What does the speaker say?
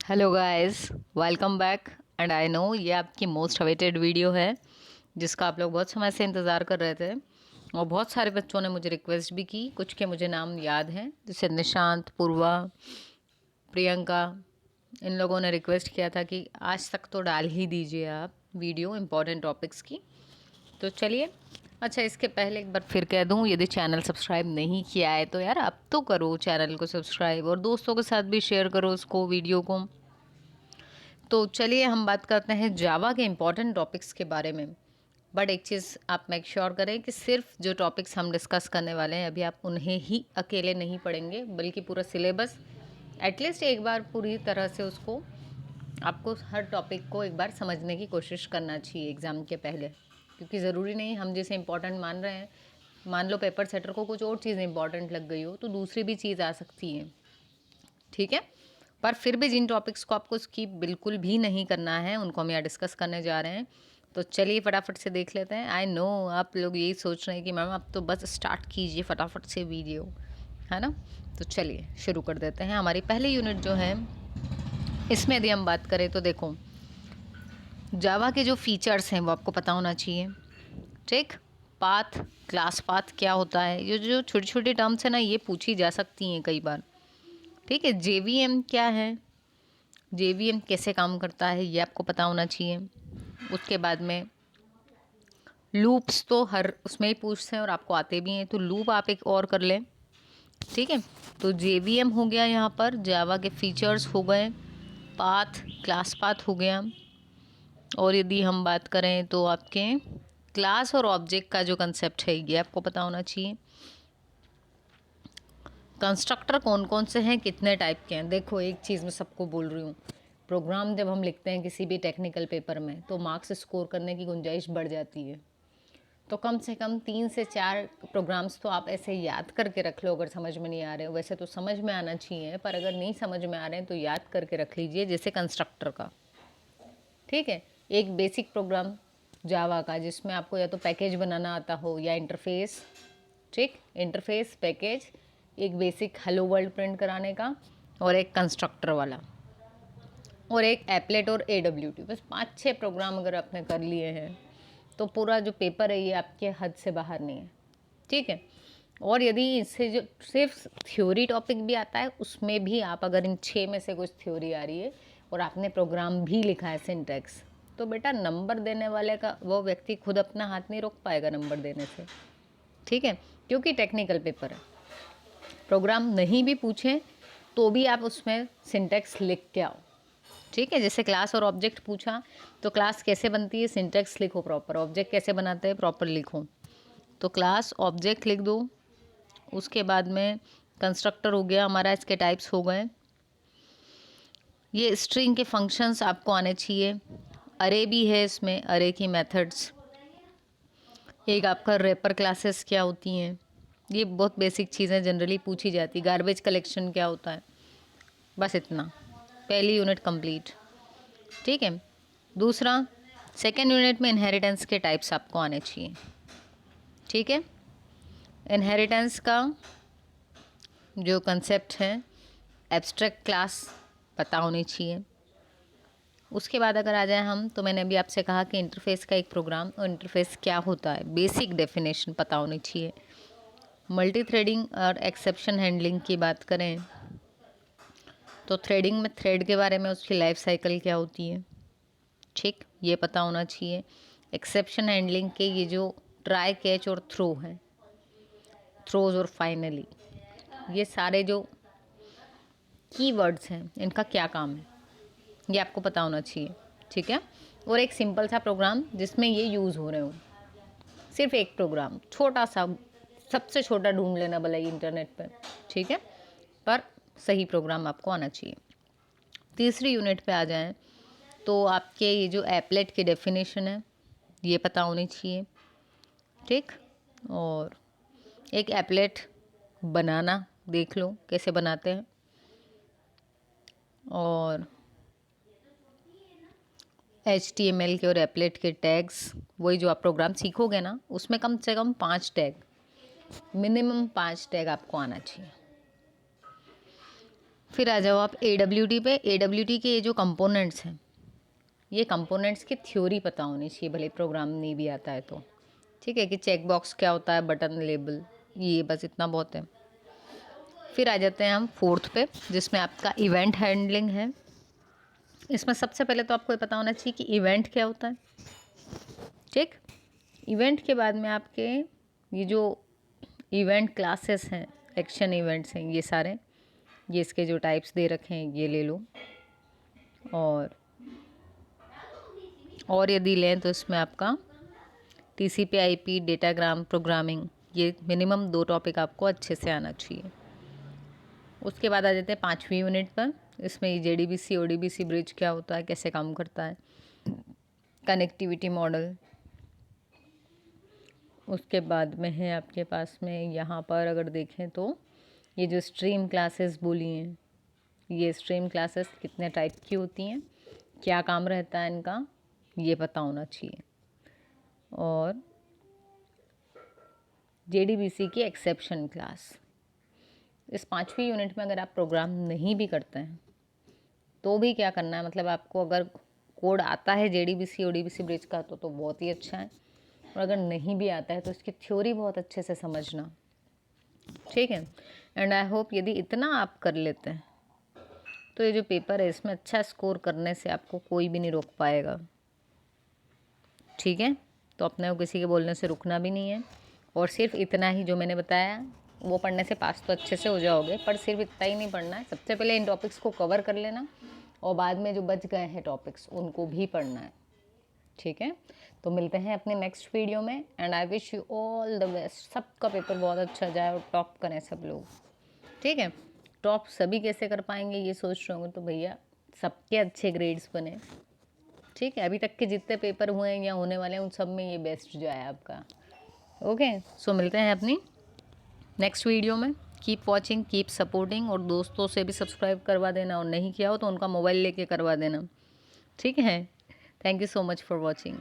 Hello guys, welcome back. And I know ये आपकी most awaited video है जिसका आप लोग बहुत समय से इंतज़ार कर रहे थे। और बहुत सारे बच्चों ने मुझे रिक्वेस्ट भी की, कुछ के मुझे नाम याद हैं जैसे निशांत, पूर्वा, प्रियंका। इन लोगों ने रिक्वेस्ट किया था कि आज तक तो डाल ही दीजिए आप वीडियो इम्पोर्टेंट टॉपिक्स की। तो चलिए, अच्छा इसके पहले एक बार फिर कह दूं, यदि चैनल सब्सक्राइब नहीं किया है तो यार अब तो करो चैनल को सब्सक्राइब, और दोस्तों के साथ भी शेयर करो उसको, वीडियो को। तो चलिए हम बात करते हैं जावा के इम्पॉर्टेंट टॉपिक्स के बारे में। बट एक चीज़ आप मेक श्योर करें कि सिर्फ जो टॉपिक्स हम डिस्कस करने वाले हैं अभी आप उन्हें ही अकेले नहीं पढ़ेंगे, बल्कि पूरा सिलेबस एटलीस्ट एक बार पूरी तरह से उसको आपको हर टॉपिक को एक बार समझने की कोशिश करना चाहिए एग्ज़ाम के पहले। क्योंकि ज़रूरी नहीं हम जैसे इंपॉर्टेंट मान रहे हैं, मान लो पेपर सेटर को कुछ और चीज़ इंपॉर्टेंट लग गई हो तो दूसरी भी चीज़ आ सकती है, ठीक है। पर फिर भी जिन टॉपिक्स को आपको स्किप बिल्कुल भी नहीं करना है उनको हम यहाँ डिस्कस करने जा रहे हैं। तो चलिए फटाफट से देख लेते हैं। आई नो आप लोग यही सोच रहे हैं कि मैम आप तो बस स्टार्ट कीजिए फटाफट से वीडियो, है ना। तो चलिए शुरू कर देते हैं। हमारी पहली यूनिट जो है इसमें यदि हम बात करें तो देखो, जावा के जो फीचर्स हैं वो आपको पता होना चाहिए, ठीक। पाथ, क्लास पाथ क्या होता है, ये जो छोटी छोटी टर्म्स है ना ये पूछी जा सकती हैं कई बार, ठीक है। जेवीएम क्या है, जेवीएम कैसे काम करता है ये आपको पता होना चाहिए। उसके बाद में लूप्स तो हर उसमें ही पूछते हैं और आपको आते भी हैं, तो लूप आप एक और कर लें, ठीक है। तो जेवीएम हो गया, यहाँ पर जावा के फीचर्स हो गए, पाथ, क्लास पाथ हो गया। और यदि हम बात करें तो आपके क्लास और ऑब्जेक्ट का जो कंसेप्ट है ये आपको पता होना चाहिए। कंस्ट्रक्टर कौन कौन से हैं, कितने टाइप के हैं। देखो एक चीज़ मैं सबको बोल रही हूँ, प्रोग्राम जब हम लिखते हैं किसी भी टेक्निकल पेपर में तो मार्क्स स्कोर करने की गुंजाइश बढ़ जाती है। तो कम से कम 3 से 4 प्रोग्राम्स तो आप ऐसे याद करके रख लो अगर समझ में नहीं आ रहे हो। वैसे तो समझ में आना चाहिए, पर अगर नहीं समझ में आ रहे हैं तो याद करके रख लीजिए, जैसे कंस्ट्रक्टर का, ठीक है। एक बेसिक प्रोग्राम जावा का जिसमें आपको या तो पैकेज बनाना आता हो या इंटरफेस, ठीक, इंटरफेस पैकेज, एक बेसिक हेलो वर्ल्ड प्रिंट कराने का, और एक कंस्ट्रक्टर वाला, और एक एप्लेट और AWT। बस 5-6 प्रोग्राम अगर आपने कर लिए हैं तो पूरा जो पेपर है ये आपके हद से बाहर नहीं है, ठीक है। और यदि इससे जो सिर्फ थ्योरी टॉपिक भी आता है उसमें भी आप अगर इन 6 में से कुछ थ्योरी आ रही है और आपने प्रोग्राम भी लिखा है सिंटैक्स, तो बेटा नंबर देने वाले का वो व्यक्ति खुद अपना हाथ नहीं रोक पाएगा नंबर देने से, ठीक है। क्योंकि टेक्निकल पेपर है, प्रोग्राम नहीं भी पूछें तो भी आप उसमें सिंटैक्स लिख के आओ, ठीक है। जैसे क्लास और ऑब्जेक्ट पूछा तो क्लास कैसे बनती है, सिंटैक्स लिखो प्रॉपर, ऑब्जेक्ट कैसे बनाते हैं प्रॉपर लिखो। तो क्लास ऑब्जेक्ट लिख दो। उसके बाद में कंस्ट्रक्टर हो गया हमारा, इसके टाइप्स हो गए। ये स्ट्रिंग के फंक्शंस आपको आने चाहिए। अरे भी है इसमें, अरे की मेथड्स। एक आपका रैपर क्लासेस क्या होती हैं, ये बहुत बेसिक चीज़ें जनरली पूछी जाती। गार्बेज कलेक्शन क्या होता है, बस इतना। पहली यूनिट कंप्लीट, ठीक है। दूसरा, सेकेंड यूनिट में इनहेरिटेंस के टाइप्स आपको आने चाहिए, ठीक है। इनहेरिटेंस का जो कंसेप्ट है, एब्स्ट्रैक्ट क्लास पता होनी चाहिए। उसके बाद अगर आ जाए हम, तो मैंने अभी आपसे कहा कि इंटरफेस का एक प्रोग्राम और इंटरफेस क्या होता है, बेसिक डेफिनेशन पता होनी चाहिए। मल्टी थ्रेडिंग और एक्सेप्शन हैंडलिंग की बात करें तो थ्रेडिंग में थ्रेड के बारे में, उसकी लाइफ साइकिल क्या होती है, ठीक, ये पता होना चाहिए। एक्सेप्शन हैंडलिंग के ये जो ट्राई, कैच और थ्रो है, थ्रोज और फाइनली, ये सारे जो कीवर्ड्स हैं इनका क्या काम है ये आपको पता होना चाहिए, ठीक है। और एक सिंपल सा प्रोग्राम जिसमें ये यूज़ हो रहे हो, सिर्फ एक प्रोग्राम छोटा सा, सबसे छोटा ढूंढ लेना भला इंटरनेट पर, ठीक है, पर सही प्रोग्राम आपको आना चाहिए। तीसरी यूनिट पे आ जाएं तो आपके ये जो एप्लेट की डेफिनेशन है ये पता होनी चाहिए, ठीक। और एक एप्लेट बनाना देख लो कैसे बनाते हैं। और HTML के और एप्लेट के टैग्स, वही जो आप प्रोग्राम सीखोगे ना उसमें कम से कम 5 टैग, मिनिमम 5 टैग आपको आना चाहिए। फिर आ जाओ आप AWT पे। AWT के ये जो कंपोनेंट्स हैं, ये कंपोनेंट्स की थ्योरी पता होनी चाहिए, भले प्रोग्राम नहीं भी आता है तो। ठीक है, कि चेक बॉक्स क्या होता है, बटन, लेबल, ये बस इतना बहुत है। फिर आ जाते हैं हम 4th पे, जिसमें आपका इवेंट हैंडलिंग है। इसमें सबसे पहले तो आपको ये पता होना चाहिए कि इवेंट क्या होता है। ठीक, इवेंट के बाद में आपके ये जो इवेंट क्लासेस हैं, एक्शन इवेंट्स हैं, ये सारे, ये इसके जो टाइप्स दे रखे हैं ये ले लो। और यदि लें तो इसमें आपका TCP/IP, डेटाग्राम, प्रोग्रामिंग, ये मिनिमम 2 टॉपिक आपको अच्छे से आना चाहिए। उसके बाद आ जाते हैं 5वीं यूनिट पर। इसमें ये JDBC ODBC ब्रिज क्या होता है, कैसे काम करता है, कनेक्टिविटी मॉडल। उसके बाद में है आपके पास में यहाँ पर अगर देखें तो ये जो स्ट्रीम क्लासेस बोली हैं, ये स्ट्रीम क्लासेस कितने टाइप की होती हैं, क्या काम रहता है इनका, ये पता होना चाहिए। और JDBC की एक्सेप्शन क्लास। इस 5वीं यूनिट में अगर आप प्रोग्राम नहीं भी करते हैं तो भी क्या करना है, मतलब आपको अगर कोड आता है JDBC ODBC ब्रिज का तो बहुत ही अच्छा है, और अगर नहीं भी आता है तो इसकी थ्योरी बहुत अच्छे से समझना। ठीक है, एंड आई होप यदि इतना आप कर लेते हैं तो ये जो पेपर है इसमें अच्छा स्कोर करने से आपको कोई भी नहीं रोक पाएगा। ठीक है, तो अपने को किसी के बोलने से रुकना भी नहीं है, और सिर्फ इतना ही जो मैंने बताया वो पढ़ने से पास तो अच्छे से हो जाओगे, पर सिर्फ इतना ही नहीं पढ़ना है। सबसे पहले इन टॉपिक्स को कवर कर लेना, और बाद में जो बच गए हैं टॉपिक्स उनको भी पढ़ना है। ठीक है, तो मिलते हैं अपने नेक्स्ट वीडियो में, and I wish you all the best. सबका पेपर बहुत अच्छा जाए और टॉप करें सब लोग। ठीक है, टॉप सभी कैसे कर पाएंगे ये सोच रहे होंगे, तो भैया सबके अच्छे ग्रेड्स बने। ठीक है, अभी तक के जितने पेपर हुए हैं या होने वाले हैं उन सब में ये बेस्ट जाए आपका। ओके, सो मिलते हैं अपनी नेक्स्ट वीडियो में। कीप वॉचिंग, कीप सपोर्टिंग, और दोस्तों से भी सब्सक्राइब करवा देना, और नहीं किया हो तो उनका मोबाइल लेके करवा देना। ठीक है, thank you so much for watching.